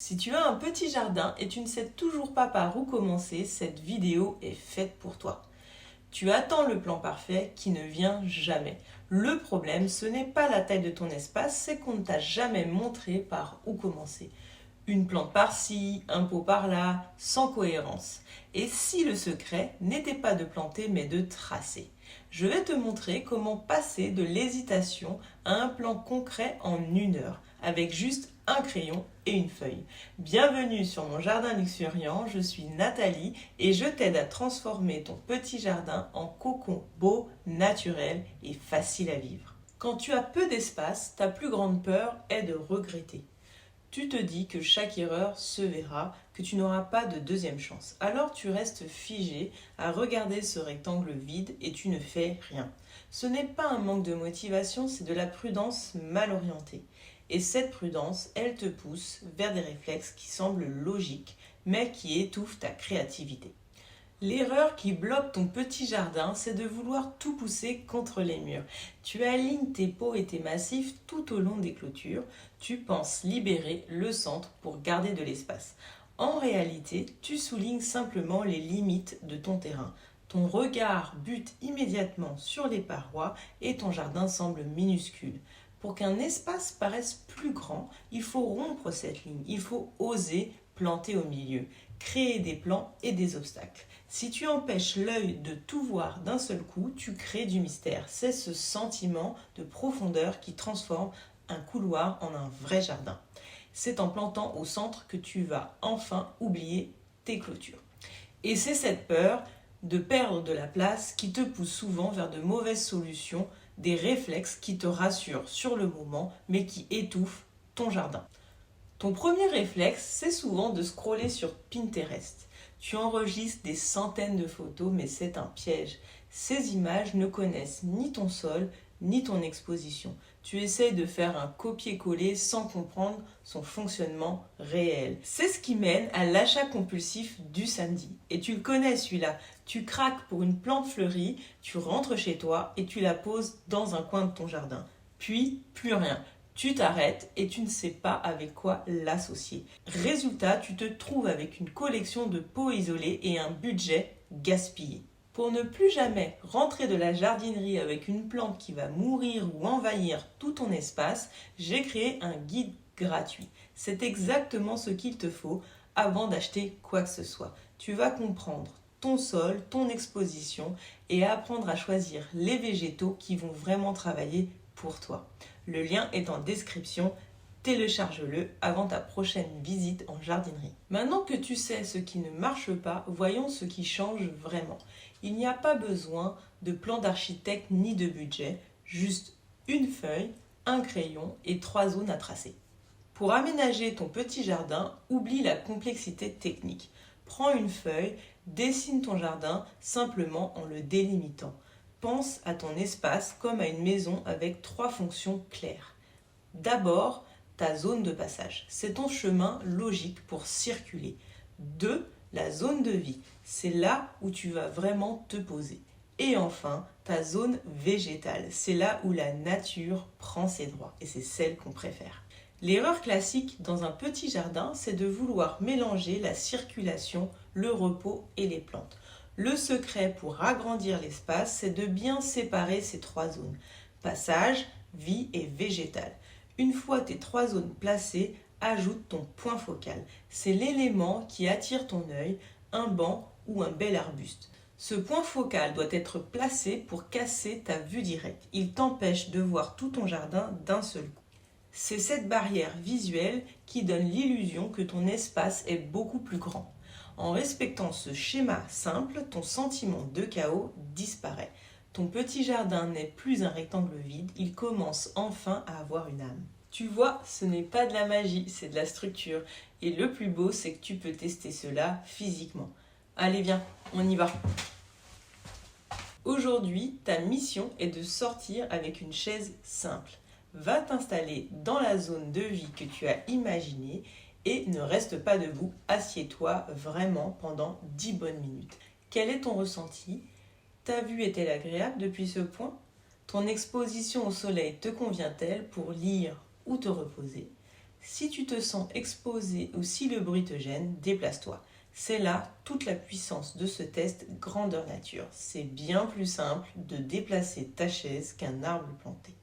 Si tu as un petit jardin et tu ne sais toujours pas par où commencer, cette vidéo est faite pour toi. Tu attends le plan parfait qui ne vient jamais. Le problème, ce n'est pas la taille de ton espace, c'est qu'on ne t'a jamais montré par où commencer. Une plante par-ci, un pot par-là, sans cohérence. Et si le secret n'était pas de planter mais de tracer? Je vais te montrer comment passer de l'hésitation à un plan concret en 1 heure, avec juste un crayon et une feuille. Bienvenue sur mon jardin luxuriant, je suis Nathalie et je t'aide à transformer ton petit jardin en cocon beau, naturel et facile à vivre. Quand tu as peu d'espace, ta plus grande peur est de regretter. Tu te dis que chaque erreur se verra, que tu n'auras pas de deuxième chance. Alors tu restes figé à regarder ce rectangle vide et tu ne fais rien. Ce n'est pas un manque de motivation, c'est de la prudence mal orientée. Et cette prudence, elle te pousse vers des réflexes qui semblent logiques, mais qui étouffent ta créativité. L'erreur qui bloque ton petit jardin, c'est de vouloir tout pousser contre les murs. Tu alignes tes pots et tes massifs tout au long des clôtures. Tu penses libérer le centre pour garder de l'espace. En réalité, tu soulignes simplement les limites de ton terrain. Ton regard bute immédiatement sur les parois et ton jardin semble minuscule. Pour qu'un espace paraisse plus grand, il faut rompre cette ligne. Il faut oser planter au milieu, créer des plans et des obstacles. Si tu empêches l'œil de tout voir d'un seul coup, tu crées du mystère. C'est ce sentiment de profondeur qui transforme un couloir en un vrai jardin. C'est en plantant au centre que tu vas enfin oublier tes clôtures. Et c'est cette peur de perdre de la place qui te pousse souvent vers de mauvaises solutions, des réflexes qui te rassurent sur le moment mais qui étouffent ton jardin. Ton premier réflexe, c'est souvent de scroller sur Pinterest. Tu enregistres des centaines de photos, mais c'est un piège. Ces images ne connaissent ni ton sol, ni ton exposition. Tu essayes de faire un copier-coller sans comprendre son fonctionnement réel. C'est ce qui mène à l'achat compulsif du samedi. Et tu le connais celui-là. Tu craques pour une plante fleurie, tu rentres chez toi et tu la poses dans un coin de ton jardin. Puis, plus rien. Tu t'arrêtes et tu ne sais pas avec quoi l'associer. Résultat, tu te trouves avec une collection de pots isolés et un budget gaspillé. Pour ne plus jamais rentrer de la jardinerie avec une plante qui va mourir ou envahir tout ton espace, j'ai créé un guide gratuit. C'est exactement ce qu'il te faut avant d'acheter quoi que ce soit. Tu vas comprendre ton sol, ton exposition et apprendre à choisir les végétaux qui vont vraiment travailler pour toi. Le lien est en description, télécharge-le avant ta prochaine visite en jardinerie. Maintenant que tu sais ce qui ne marche pas, voyons ce qui change vraiment. Il n'y a pas besoin de plan d'architecte ni de budget, juste une feuille, un crayon et 3 zones à tracer. Pour aménager ton petit jardin, oublie la complexité technique. Prends une feuille, dessine ton jardin simplement en le délimitant. Pense à ton espace comme à une maison avec 3 fonctions claires. D'abord, ta zone de passage. C'est ton chemin logique pour circuler. 2. La zone de vie. C'est là où tu vas vraiment te poser. Et enfin, ta zone végétale. C'est là où la nature prend ses droits. Et c'est celle qu'on préfère. L'erreur classique dans un petit jardin, c'est de vouloir mélanger la circulation, le repos et les plantes. Le secret pour agrandir l'espace, c'est de bien séparer ces 3 zones. Passage, vie et végétal. Une fois tes 3 zones placées, ajoute ton point focal. C'est l'élément qui attire ton œil, un banc ou un bel arbuste. Ce point focal doit être placé pour casser ta vue directe. Il t'empêche de voir tout ton jardin d'un seul coup. C'est cette barrière visuelle qui donne l'illusion que ton espace est beaucoup plus grand. En respectant ce schéma simple, ton sentiment de chaos disparaît. Ton petit jardin n'est plus un rectangle vide, il commence enfin à avoir une âme. Tu vois, ce n'est pas de la magie, c'est de la structure. Et le plus beau, c'est que tu peux tester cela physiquement. Allez, viens, on y va. Aujourd'hui, ta mission est de sortir avec une chaise simple. Va t'installer dans la zone de vie que tu as imaginée et ne reste pas debout, assieds-toi vraiment pendant 10 bonnes minutes. Quel est ton ressenti? Ta vue est-elle agréable depuis ce point? Ton exposition au soleil te convient-elle pour lire ou te reposer? Si tu te sens exposé ou si le bruit te gêne, déplace-toi. C'est là toute la puissance de ce test grandeur nature. C'est bien plus simple de déplacer ta chaise qu'un arbre planté.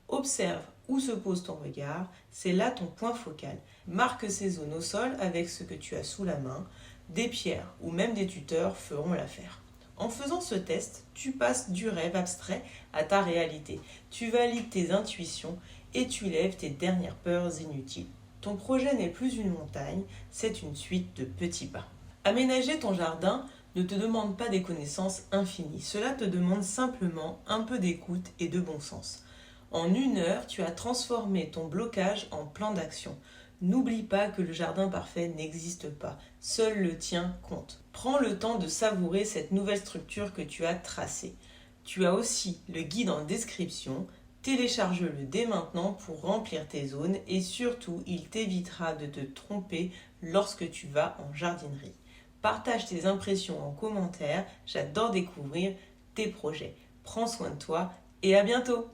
Observe où se pose ton regard, c'est là ton point focal. Marque ces zones au sol avec ce que tu as sous la main. Des pierres ou même des tuteurs feront l'affaire. En faisant ce test, tu passes du rêve abstrait à ta réalité. Tu valides tes intuitions et tu lèves tes dernières peurs inutiles. Ton projet n'est plus une montagne, c'est une suite de petits pas. Aménager ton jardin ne te demande pas des connaissances infinies. Cela te demande simplement un peu d'écoute et de bon sens. En 1 heure, tu as transformé ton blocage en plan d'action. N'oublie pas que le jardin parfait n'existe pas. Seul le tien compte. Prends le temps de savourer cette nouvelle structure que tu as tracée. Tu as aussi le guide en description. Télécharge-le dès maintenant pour remplir tes zones et surtout, il t'évitera de te tromper lorsque tu vas en jardinerie. Partage tes impressions en commentaire. J'adore découvrir tes projets. Prends soin de toi et à bientôt!